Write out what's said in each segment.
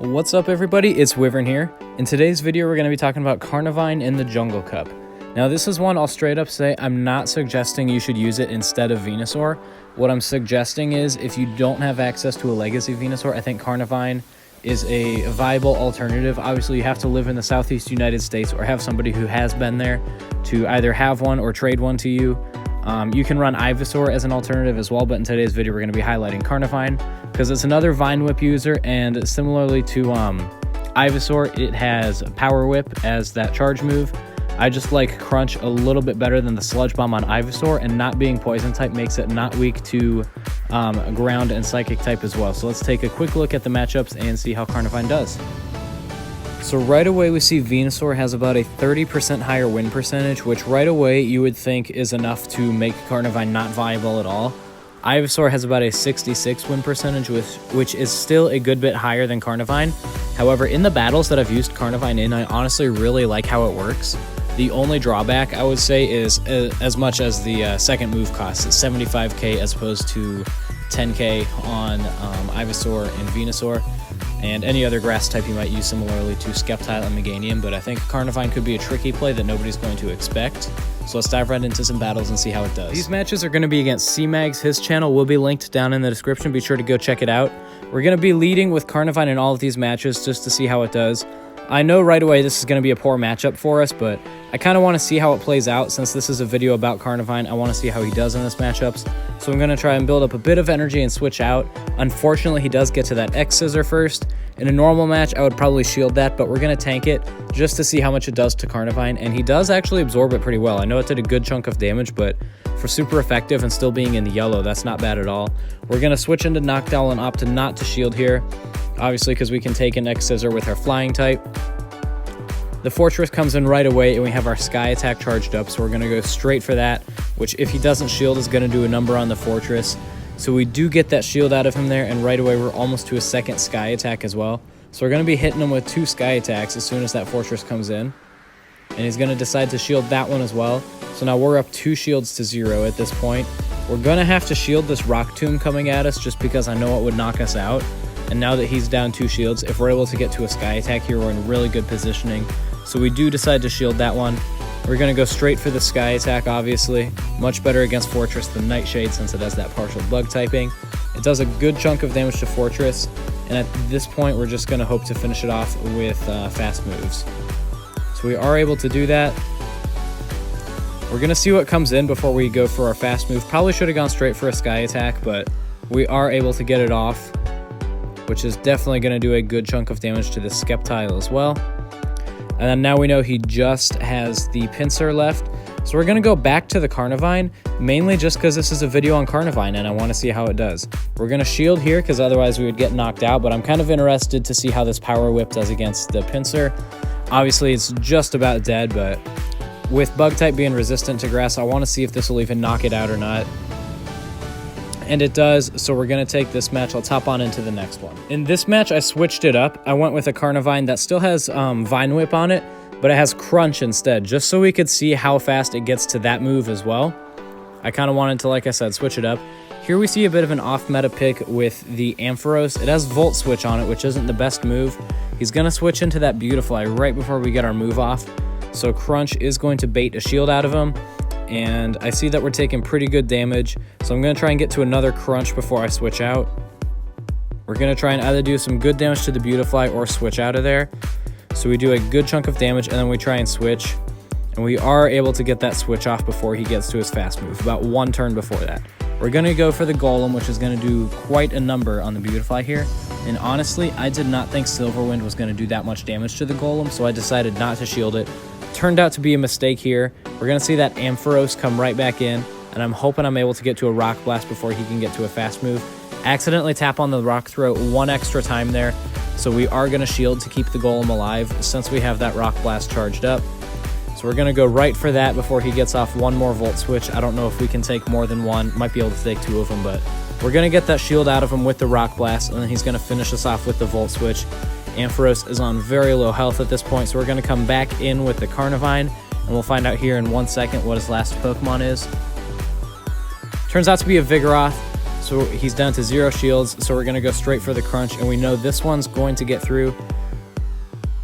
What's up everybody, it's Wyvern here. In today's video we're going to be talking about Carnivine in the Jungle Cup. Now this is one I'll straight up say I'm not suggesting you should use it instead of Venusaur. What I'm suggesting is if you don't have access to a Legacy Venusaur, I think Carnivine is a viable alternative. Obviously you have to live in the Southeast United States or have somebody who has been there to either have one or trade one to you. You can run Ivysaur as an alternative as well, but in today's video we're going to be highlighting Carnivine because it's another Vine Whip user, and similarly to Ivysaur, it has Power Whip as that charge move. I just like Crunch a little bit better than the Sludge Bomb on Ivysaur, and not being Poison type makes it not weak to Ground and Psychic type as well. So let's take a quick look at the matchups and see how Carnivine does. So right away we see Venusaur has about a 30% higher win percentage, which right away you would think is enough to make Carnivine not viable at all. Ivysaur has about a 66 win percentage, which is still a good bit higher than Carnivine. However, in the battles that I've used Carnivine in, I honestly really like how it works. The only drawback I would say is as much as the second move cost. It's 75k as opposed to 10k on Ivysaur and Venusaur, and any other grass type you might use similarly to Sceptile and Meganium, but I think Carnivine could be a tricky play that nobody's going to expect. So let's dive right into some battles and see how it does. These matches are going to be against C-Mags. His channel will be linked down in the description. Be sure to go check it out. We're going to be leading with Carnivine in all of these matches just to see how it does. I know right away this is going to be a poor matchup for us, but I kind of want to see how it plays out. Since this is a video about Carnivine, I want to see how he does in this matchups. So I'm going to try and build up a bit of energy and switch out. Unfortunately, he does get to that X-Scissor first. In a normal match, I would probably shield that, but we're going to tank it just to see how much it does to Carnivine, and he does actually absorb it pretty well. I know it did a good chunk of damage, but for super effective and still being in the yellow, that's not bad at all. We're going to switch into Noctowl and opt not to shield here, obviously because we can take an X-Scissor with our flying type. The Fortress comes in right away, and we have our Sky Attack charged up, so we're going to go straight for that, which if he doesn't shield is going to do a number on the Fortress. So we do get that shield out of him there, and right away we're almost to a second Sky Attack as well. So we're going to be hitting him with 2 Sky Attacks as soon as that Fortress comes in. And he's going to decide to shield that one as well. So now we're up 2 shields to 0 at this point. We're going to have to shield this Rock Tomb coming at us just because I know it would knock us out. And now that he's down 2 shields, if we're able to get to a Sky Attack here, we're in really good positioning. So we do decide to shield that one. We're going to go straight for the Sky Attack, obviously. Much better against Fortress than Nightshade since it has that partial bug typing. It does a good chunk of damage to Fortress, and at this point we're just going to hope to finish it off with fast moves. So we are able to do that. We're going to see what comes in before we go for our fast move. Probably should have gone straight for a Sky Attack, but we are able to get it off, which is definitely going to do a good chunk of damage to the Sceptile as well. And then now we know he just has the Pinsir left. So we're going to go back to the Carnivine, mainly just because this is a video on Carnivine and I want to see how it does. We're going to shield here because otherwise we would get knocked out, but I'm kind of interested to see how this Power Whip does against the Pinsir. Obviously it's just about dead, but with Bug type being resistant to grass, I want to see if this will even knock it out or not. And it does, so we're going to take this match. Let's hop on into the next one. In this match, I switched it up. I went with a Carnivine that still has Vine Whip on it, but it has Crunch instead, just so we could see how fast it gets to that move as well. I kind of wanted to, like I said, switch it up. Here we see a bit of an off-meta pick with the Ampharos. It has Volt Switch on it, which isn't the best move. He's going to switch into that Beautifly right before we get our move off. So Crunch is going to bait a shield out of him. And I see that we're taking pretty good damage, so I'm going to try and get to another Crunch before I switch out. We're going to try and either do some good damage to the Beautifly or switch out of there. So we do a good chunk of damage, and then we try and switch. And we are able to get that switch off before he gets to his fast move, about 1 turn before that. We're going to go for the Golem, which is going to do quite a number on the Beautifly here. And honestly, I did not think Silverwind was going to do that much damage to the Golem, so I decided not to shield it. Turned out to be a mistake here. We're going to see that Ampharos come right back in, and I'm hoping I'm able to get to a Rock Blast before he can get to a fast move. Accidentally tap on the Rock Throw 1 extra time there, so we are going to shield to keep the Golem alive since we have that Rock Blast charged up. So we're going to go right for that before he gets off 1 more Volt Switch. I don't know if we can take more than 1. Might be able to take 2 of them, but we're going to get that shield out of him with the Rock Blast, and then he's going to finish us off with the Volt Switch. Ampharos is on very low health at this point, so we're going to come back in with the Carnivine, and we'll find out here in 1 second what his last Pokemon is. Turns out to be a Vigoroth, so so he's down to 0 shields, so we're going to go straight for the crunch, and we know this one's going to get through.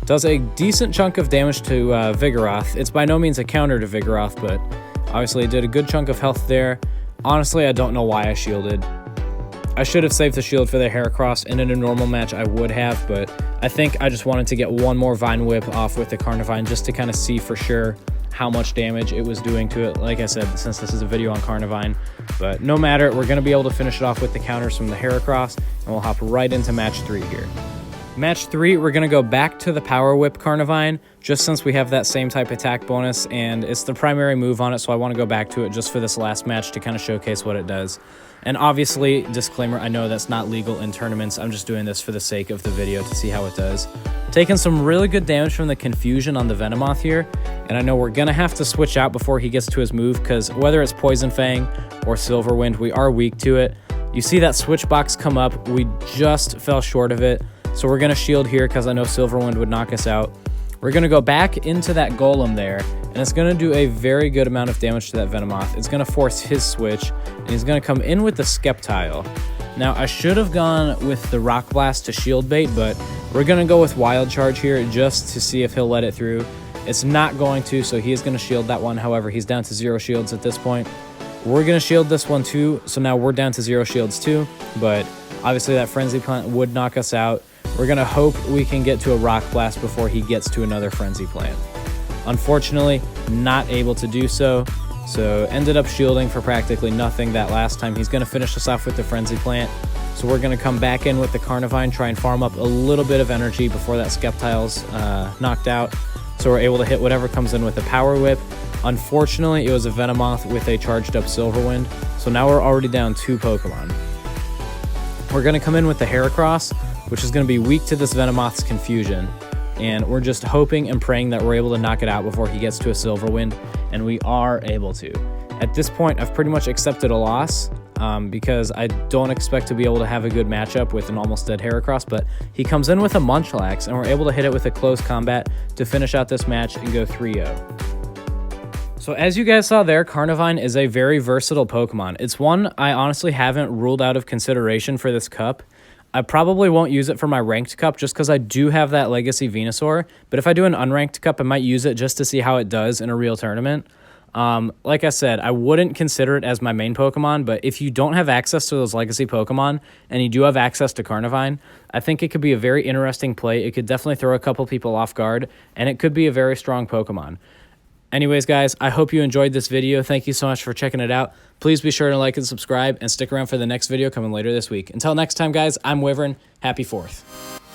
Does a decent chunk of damage to Vigoroth. It's by no means a counter to Vigoroth, but obviously it did a good chunk of health there. Honestly, I don't know why I shielded. I should have saved the shield for the Heracross, and in a normal match I would have, but I think I just wanted to get one more Vine Whip off with the Carnivine just to kind of see for sure how much damage it was doing to it, like I said, since this is a video on Carnivine. But no matter, we're going to be able to finish it off with the counters from the Heracross, and we'll hop right into match 3 here. Match 3, we're going to go back to the Power Whip Carnivine, just since we have that same type attack bonus, and it's the primary move on it, so I want to go back to it just for this last match to kind of showcase what it does. And obviously, disclaimer, I know that's not legal in tournaments, I'm just doing this for the sake of the video to see how it does. Taking some really good damage from the Confusion on the Venomoth here, and I know we're going to have to switch out before he gets to his move, because whether it's Poison Fang or Silver Wind, we are weak to it. You see that switch box come up, we just fell short of it. So we're going to shield here because I know Silverwind would knock us out. We're going to go back into that Golem there, and it's going to do a very good amount of damage to that Venomoth. It's going to force his switch, and he's going to come in with the Sceptile. Now, I should have gone with the Rock Blast to shield bait, but we're going to go with Wild Charge here just to see if he'll let it through. It's not going to, so he is going to shield that one. However, he's down to 0 shields at this point. We're going to shield this one too, so now we're down to 0 shields too, but obviously that Frenzy Plant would knock us out. We're going to hope we can get to a Rock Blast before he gets to another Frenzy Plant. Unfortunately, not able to do so, so ended up shielding for practically nothing that last time. He's going to finish us off with the Frenzy Plant, so we're going to come back in with the Carnivine, try and farm up a little bit of energy before that Sceptile's knocked out, so we're able to hit whatever comes in with the Power Whip. Unfortunately, it was a Venomoth with a charged up Silverwind, so now we're already down 2 Pokemon. We're going to come in with the Heracross, which is going to be weak to this Venomoth's Confusion, and we're just hoping and praying that we're able to knock it out before he gets to a Silverwind, and we are able to. At this point, I've pretty much accepted a loss because I don't expect to be able to have a good matchup with an almost dead Heracross, but he comes in with a Munchlax, and we're able to hit it with a close combat to finish out this match and go 3-0. So as you guys saw there, Carnivine is a very versatile Pokemon. It's one I honestly haven't ruled out of consideration for this cup. I probably won't use it for my ranked cup just because I do have that Legacy Venusaur, but if I do an unranked cup, I might use it just to see how it does in a real tournament. Like I said, I wouldn't consider it as my main Pokemon, but if you don't have access to those Legacy Pokemon, and you do have access to Carnivine, I think it could be a very interesting play. It could definitely throw a couple people off guard, and it could be a very strong Pokemon. Anyways, guys, I hope you enjoyed this video. Thank you so much for checking it out. Please be sure to like and subscribe, and stick around for the next video coming later this week. Until next time, guys, I'm Wyvern. Happy 4th.